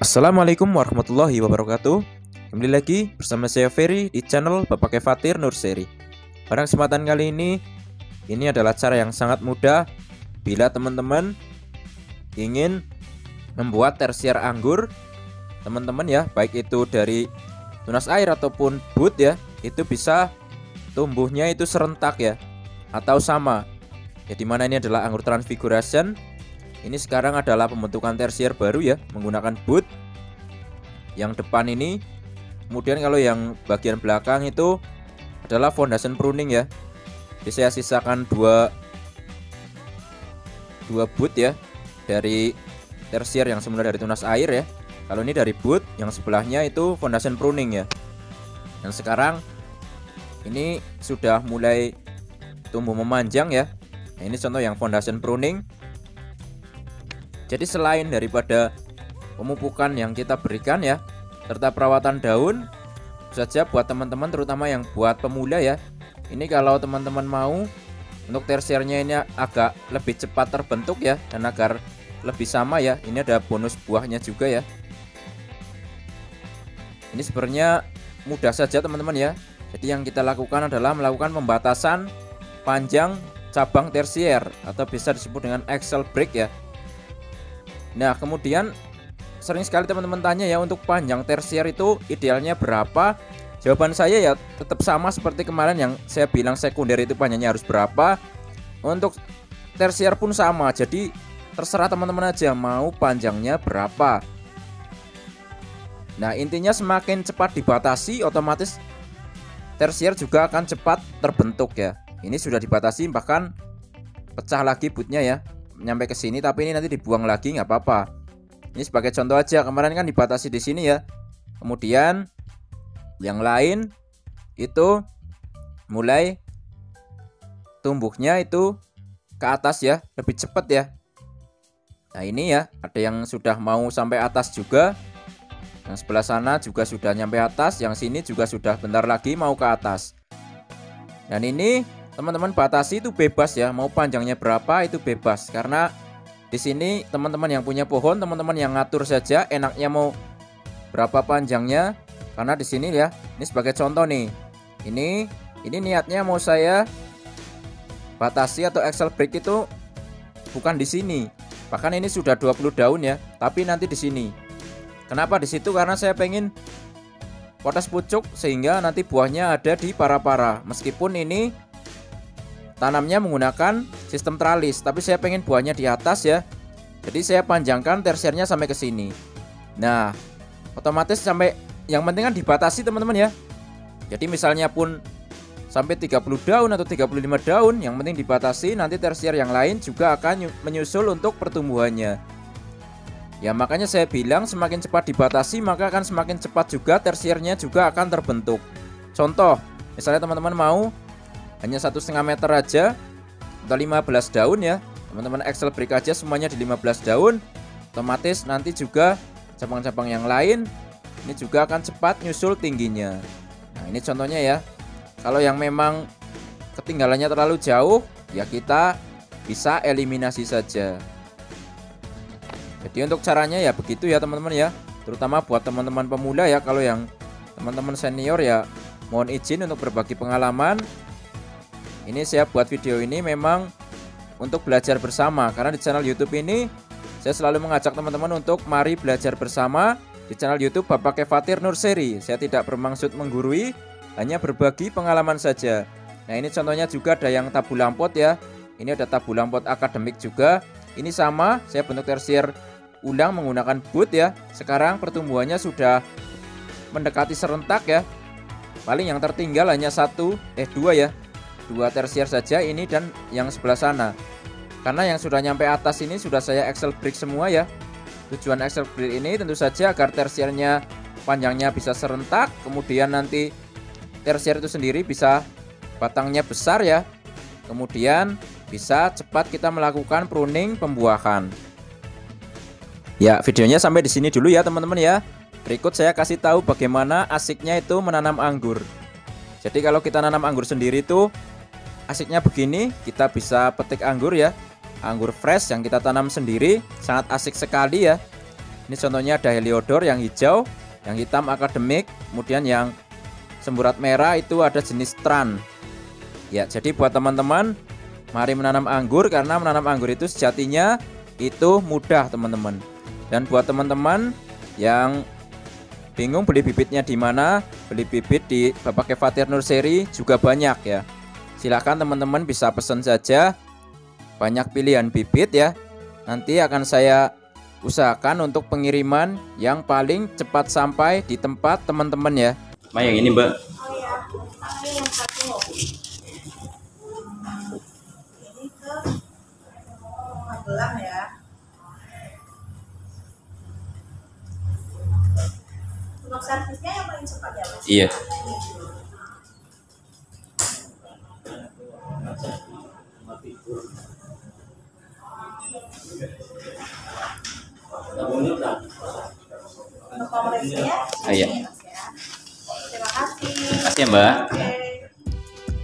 Assalamualaikum warahmatullahi wabarakatuh. Kembali lagi bersama saya Ferry di channel Bapak Kefatir Nurseri. Pada kesempatan kali ini adalah cara yang sangat mudah bila teman-teman ingin membuat tersier anggur. Teman-teman ya, baik itu dari tunas air ataupun bud ya, itu bisa tumbuhnya itu serentak ya, atau sama. Ya, dimana ini adalah anggur transfiguration. Ini sekarang adalah pembentukan tersier baru ya, menggunakan bud yang depan ini. Kemudian kalau yang bagian belakang itu adalah foundation pruning ya. Jadi saya sisakan dua bud ya dari tersier yang semula dari tunas air ya. Kalau ini dari bud, yang sebelahnya itu foundation pruning ya. Dan sekarang ini sudah mulai tumbuh memanjang ya. Nah, ini contoh yang foundation pruning. Jadi selain daripada pemupukan yang kita berikan ya, serta perawatan daun, saja buat teman-teman terutama yang buat pemula ya. Ini kalau teman-teman mau untuk tersiernya ini agak lebih cepat terbentuk ya, dan agar lebih sama ya, ini ada bonus buahnya juga ya. Ini sebenarnya mudah saja teman-teman ya. Jadi yang kita lakukan adalah melakukan pembatasan panjang cabang tersier atau bisa disebut dengan axil break ya. Nah, kemudian sering sekali teman-teman tanya ya, untuk panjang tersier itu idealnya berapa? Jawaban saya ya tetap sama seperti kemarin yang saya bilang sekunder itu panjangnya harus berapa. Untuk tersier pun sama. Jadi terserah teman-teman aja mau panjangnya berapa. Nah, intinya semakin cepat dibatasi, otomatis tersier juga akan cepat terbentuk ya. Ini sudah dibatasi, bahkan pecah lagi budnya ya, nyampe ke sini, tapi ini nanti dibuang lagi nggak apa-apa. Ini sebagai contoh aja, kemarin kan dibatasi di sini ya. Kemudian yang lain itu mulai tumbuhnya itu ke atas ya, lebih cepat ya. Nah, ini ya, ada yang sudah mau sampai atas juga. Yang sebelah sana juga sudah nyampe atas, yang sini juga sudah bentar lagi mau ke atas. Dan ini teman-teman batasi itu bebas ya, mau panjangnya berapa itu bebas, karena di sini teman-teman yang punya pohon, teman-teman yang ngatur saja enaknya mau berapa panjangnya. Karena di sini ya, ini sebagai contoh nih, ini niatnya mau saya batasi atau axil break itu bukan di sini, bahkan ini sudah 20 daun ya, tapi nanti di sini. Kenapa di situ? Karena saya pengen potes pucuk sehingga nanti buahnya ada di para-para, meskipun ini tanamnya menggunakan sistem tralis, tapi saya pengen buahnya di atas ya. Jadi saya panjangkan tersiernya sampai ke sini. Nah, otomatis sampai, yang penting kan dibatasi teman-teman ya. Jadi misalnya pun sampai 30 daun atau 35 daun, yang penting dibatasi, nanti tersier yang lain juga akan menyusul untuk pertumbuhannya. Ya, makanya saya bilang semakin cepat dibatasi maka akan semakin cepat juga tersiernya juga akan terbentuk. Contoh, misalnya teman-teman mau hanya 1,5 meter aja atau 15 daun ya, teman-teman axil break aja semuanya di 15 daun, otomatis nanti juga cabang-cabang yang lain ini juga akan cepat nyusul tingginya. Nah, ini contohnya ya. Kalau yang memang ketinggalannya terlalu jauh ya, kita bisa eliminasi saja. Jadi untuk caranya ya begitu ya teman-teman ya, terutama buat teman-teman pemula ya. Kalau yang teman-teman senior ya mohon izin untuk berbagi pengalaman. Ini saya buat video ini memang untuk belajar bersama, karena di channel YouTube ini saya selalu mengajak teman-teman untuk mari belajar bersama di channel YouTube Bapak Kefatir Nurseri. Saya tidak bermaksud menggurui, hanya berbagi pengalaman saja. Nah, ini contohnya juga ada yang tabu lampot ya. Ini ada tabu lampot akademik juga. Ini sama, saya bentuk tersier ulang menggunakan bud ya. Sekarang pertumbuhannya sudah mendekati serentak ya. Paling yang tertinggal hanya dua ya. 2 tersier saja, ini dan yang sebelah sana. Karena yang sudah nyampe atas ini sudah saya axil break semua ya. Tujuan axil break ini tentu saja agar tersiernya panjangnya bisa serentak, kemudian nanti tersier itu sendiri bisa batangnya besar ya. Kemudian bisa cepat kita melakukan pruning pembuahan. Ya, videonya sampai di sini dulu ya teman-teman ya. Berikut saya kasih tahu bagaimana asiknya itu menanam anggur. Jadi kalau kita nanam anggur sendiri itu asiknya begini, kita bisa petik anggur ya, anggur fresh yang kita tanam sendiri, sangat asik sekali ya. Ini contohnya ada Heliodor yang hijau, yang hitam akademik, kemudian yang semburat merah itu ada jenis Tran. Ya, jadi buat teman-teman, mari menanam anggur karena menanam anggur itu sejatinya itu mudah, teman-teman. Dan buat teman-teman yang bingung beli bibitnya di mana, beli bibit di Bapak Kefatir Nursery juga banyak ya. Silahkan teman-teman bisa pesan saja, banyak pilihan bibit ya. Nanti akan saya usahakan untuk pengiriman yang paling cepat sampai di tempat teman-teman ya. Ma, yang ini Mbak. Oh ya, ini yang satu. Ini ke Magelang ya. Untuk servisnya yang paling cepat ya Mas? Iya. Untuk koleksinya? Iya. Terima kasih. Terima kasih ya Mbak. Oke.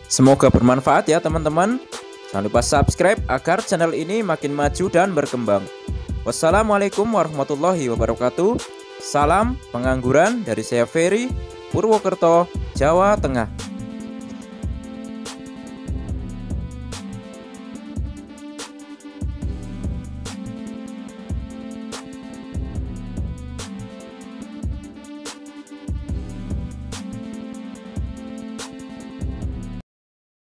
Semoga bermanfaat ya teman-teman. Jangan lupa subscribe agar channel ini makin maju dan berkembang. Wassalamualaikum warahmatullahi wabarakatuh. Salam pengangguran dari saya Ferry, Purwokerto, Jawa Tengah.